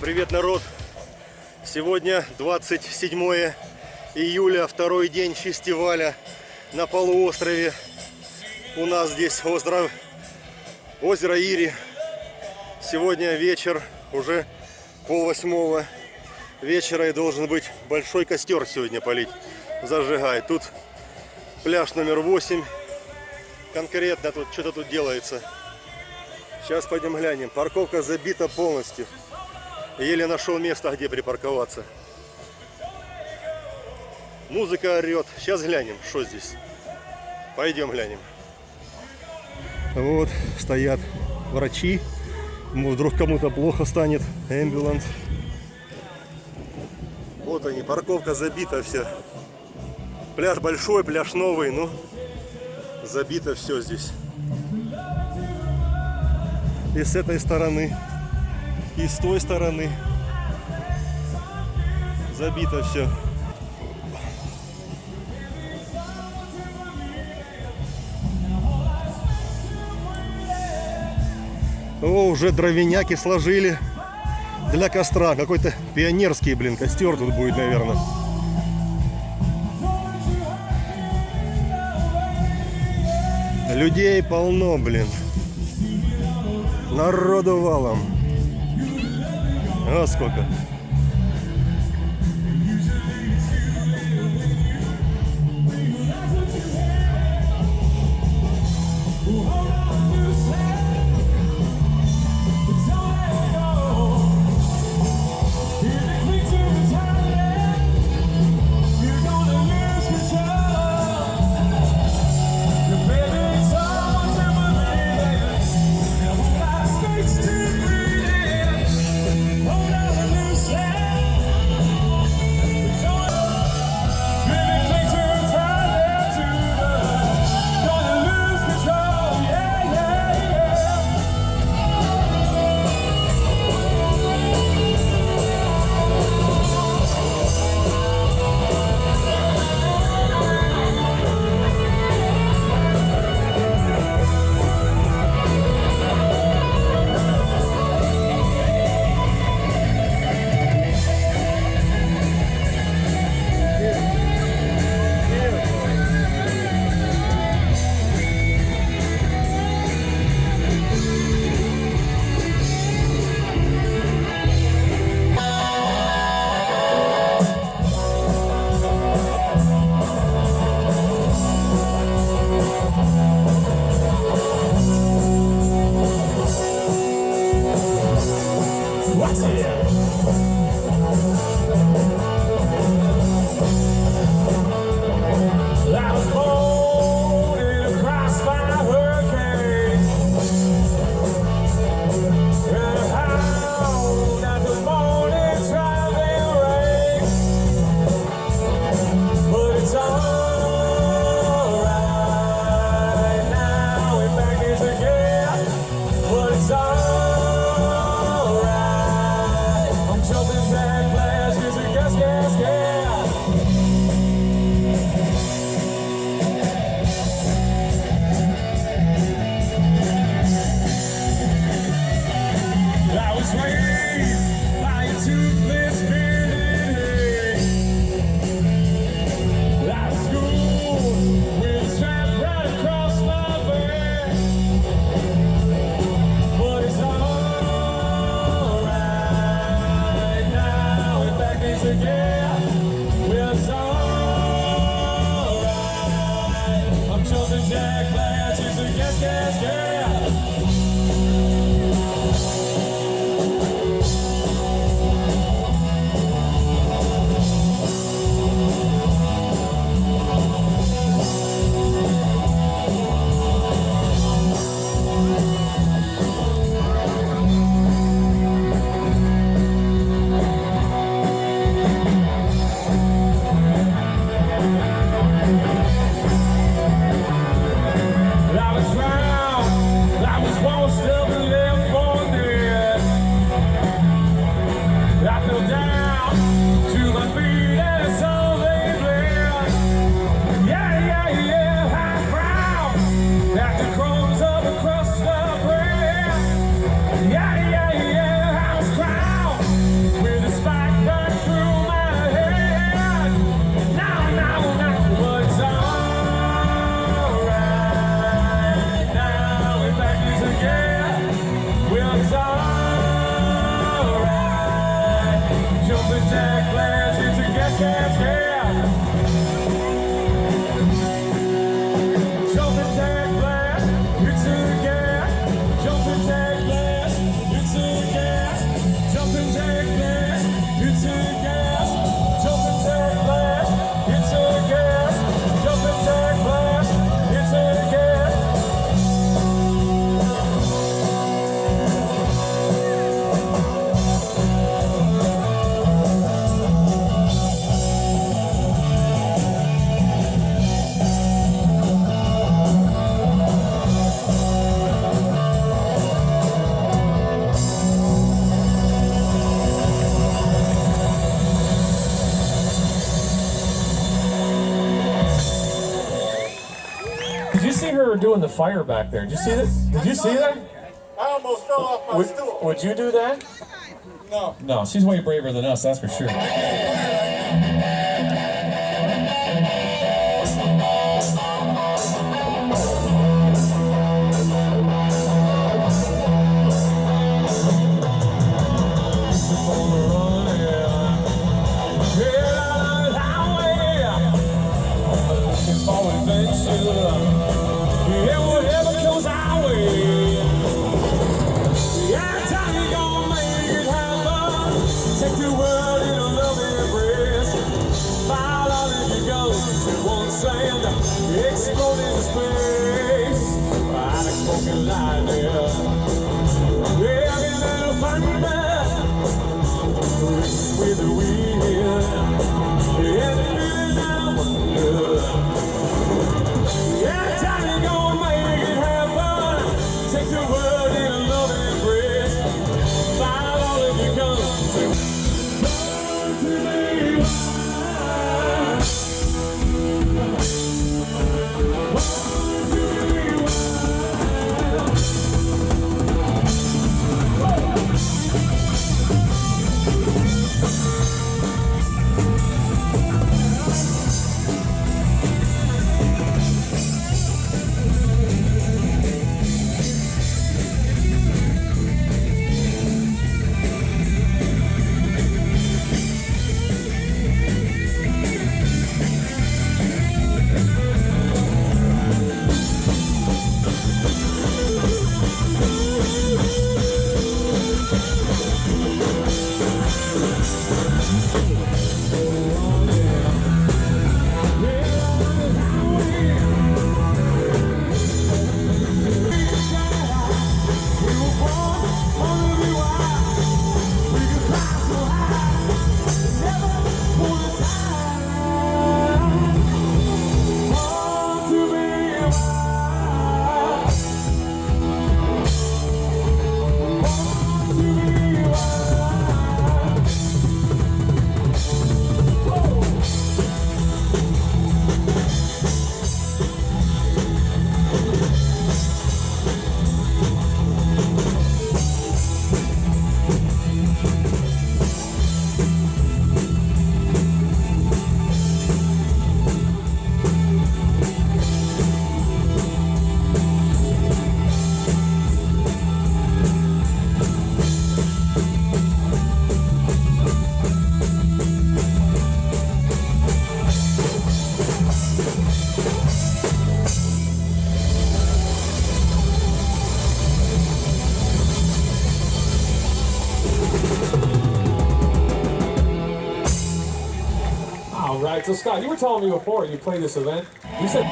Привет, народ! Сегодня 27 июля, второй день фестиваля на полуострове. У нас здесь озеро Ири. Сегодня вечер, уже 7:30 вечера, и должен быть большой костер сегодня полить, зажигать. Тут пляж номер 8. Конкретно тут что-то тут делается. Сейчас пойдем глянем. Парковка забита полностью. Еле нашел место, где припарковаться. Музыка орет. Сейчас глянем, что здесь. Пойдем глянем. Вот стоят врачи. Вдруг кому-то плохо станет. Эмбуланс. Вот они, парковка забита вся. Пляж большой, пляж новый, но забито все здесь. И с этой стороны, и с той стороны забито все. О, уже дровяняки сложили для костра. Какой-то пионерский, блин, костер тут будет, наверное. Людей полно, блин. Народу валом. А сколько. you see her doing the fire back there? Did you see this? Did you see that? I almost fell off my stool. Would you do that? No. No, she's way braver than us, that's for sure. Exploding in space, Alex smoking light there. Yeah, I'm in a thunder with the wind. Yeah, the feeling I wonder. Yeah, time to go and make it happen. Take the world in a loving embrace. Find all of you come. To me. Right, so Scott, you were telling me before you played this event. You said.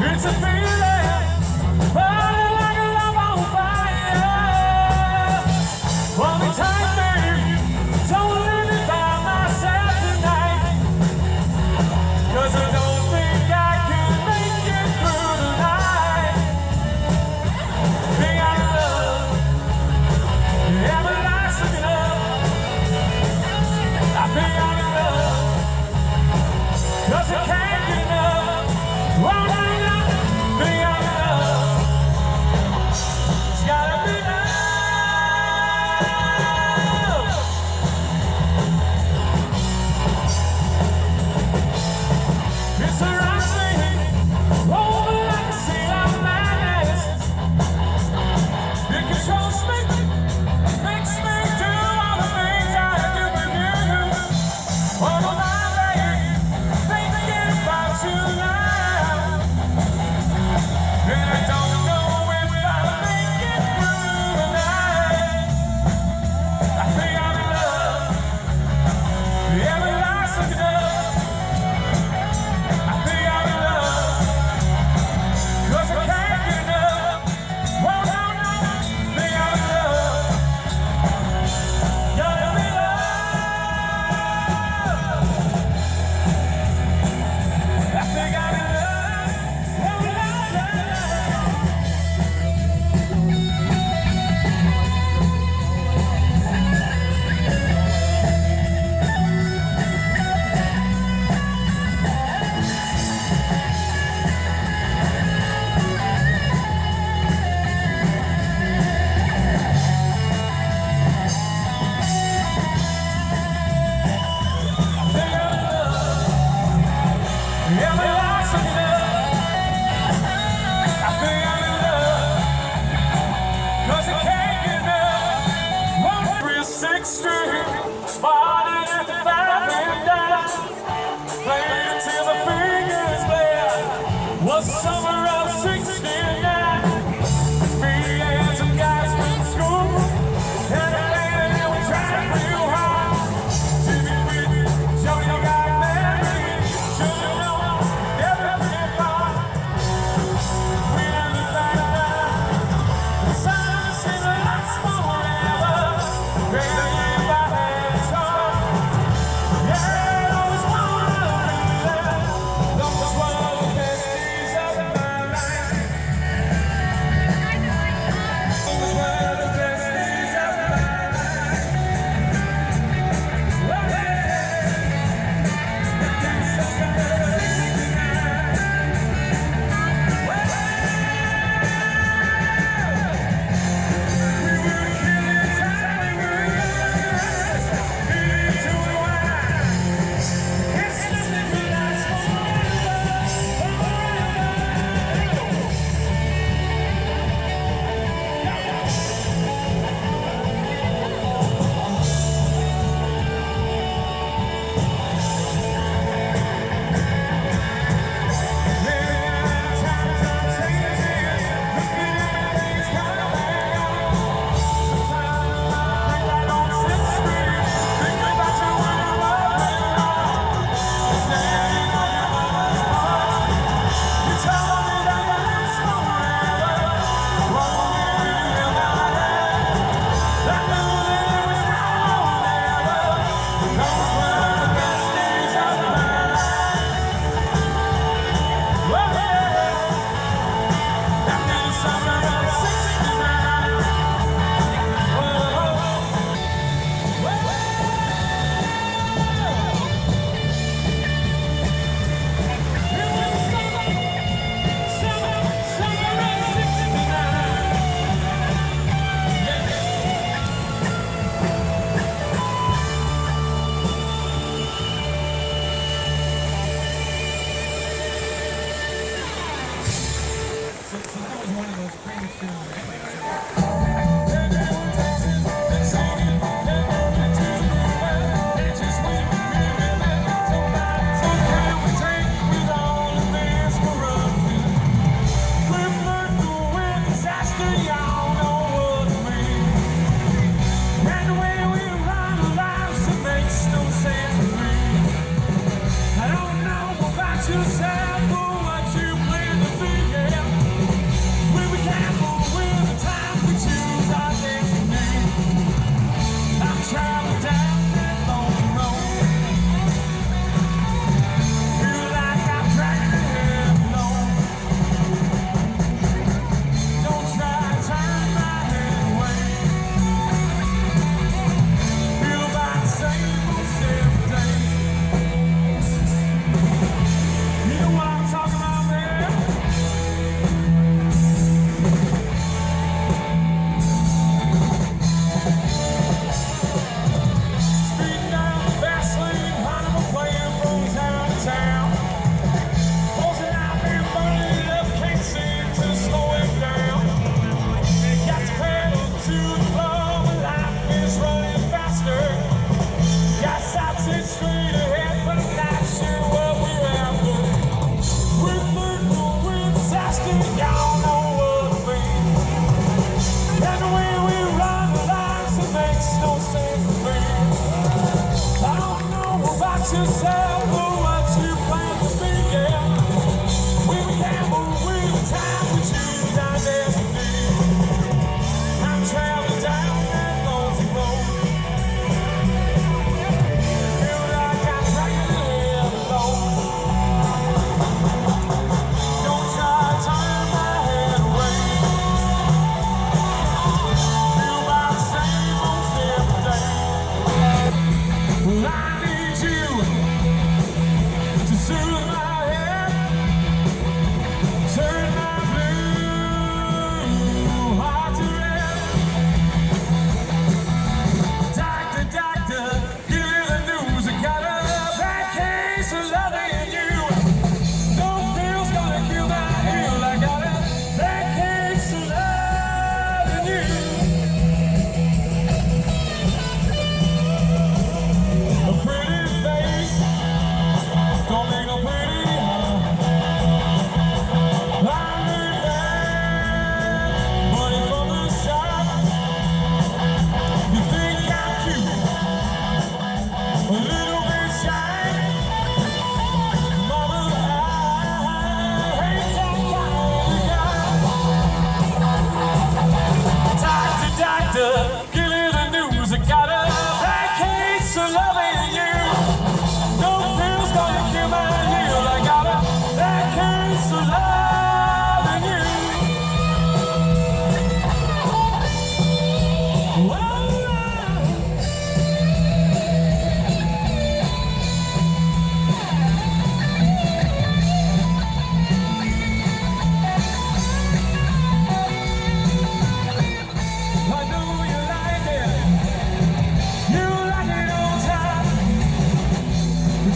It's a feeling, burning like a love on fire. Hold me tight, baby, don't let me back.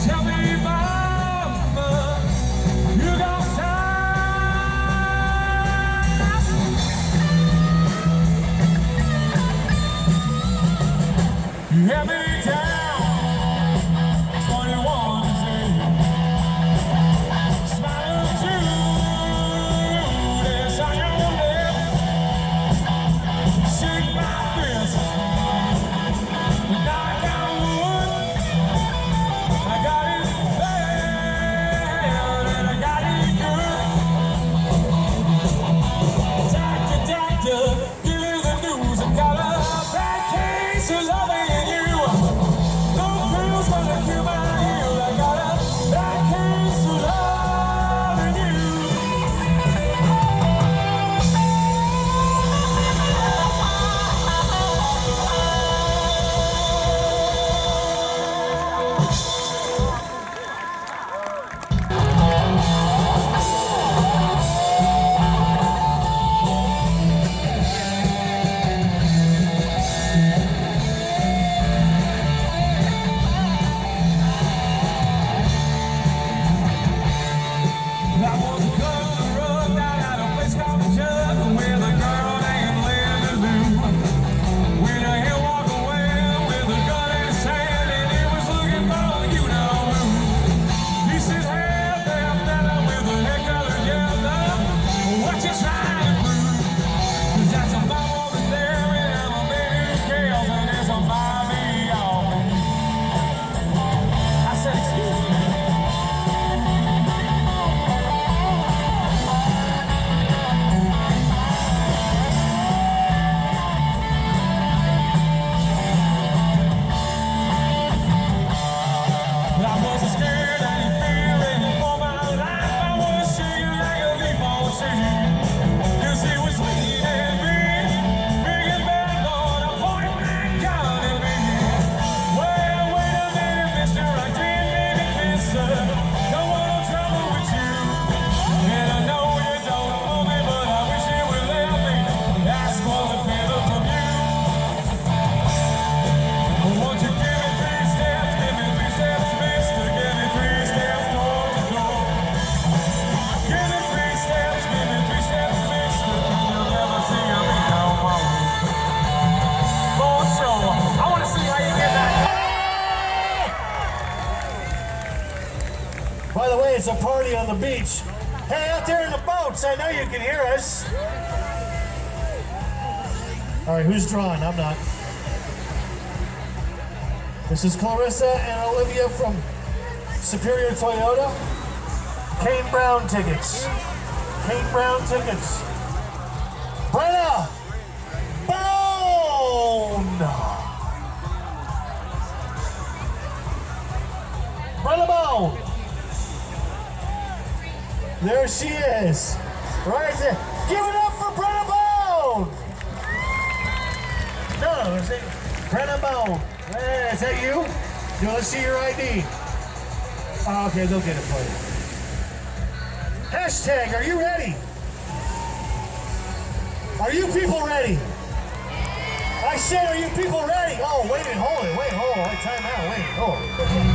Tell me, mama, you gon' stop. You had me down, 21 to say, smile too, that's on your lips, shake my fist, knock out wood. I got it bad and I got it good. Doctor, give me the news. I got a bad case of loving you. No pills gonna cure my heel. I got a bad case of loving you. I was a girl down at a place called the Jug, with a girl named Linda Lou. When I hear walk away with a gun in his hand, and he was looking for you know who. He said, "Hey, there, fella with a hair colored yellow, what you trying to prove? 'Cause that's a bomb over there, and I'm a baby girl, and it's a Bobby off." I said, "Excuse me." I wasn't scared, I ain't fearing for my life. I was shaking like a leaf on the tree. 'Cause he was leaning at me, big and bad, Lord, I pointed that gun at me. Well, wait a minute, mister, I didn't mean to kiss her. Don't want no trouble with you. And I know you don't know me, but I wish you would let me ask for the favor from you. Won't you give me 3 steps, give me 3 steps, mister, give me 3 steps door to door. Give me 3 steps, give me 3 steps, mister, you'll never see me no more. For sure, I wanna see how you get that. By the way, it's a party on the beach. Hey, out there in the boats, I know you can hear us. All right, who's drawing? I'm not. This is Clarissa and Olivia from Superior Toyota. Kane Brown tickets. Kane Brown tickets. Brenna Bone. Brenna Bone. There she is. Right there. Give it up for Brenna Bone. No, is it Brenna Bone? Hey, is that you? You want to see your ID? Oh, okay, they'll get it for you. Hashtag, are you ready? Are you people ready? I said, are you people ready? Oh, wait, hold it, time out, wait, hold it.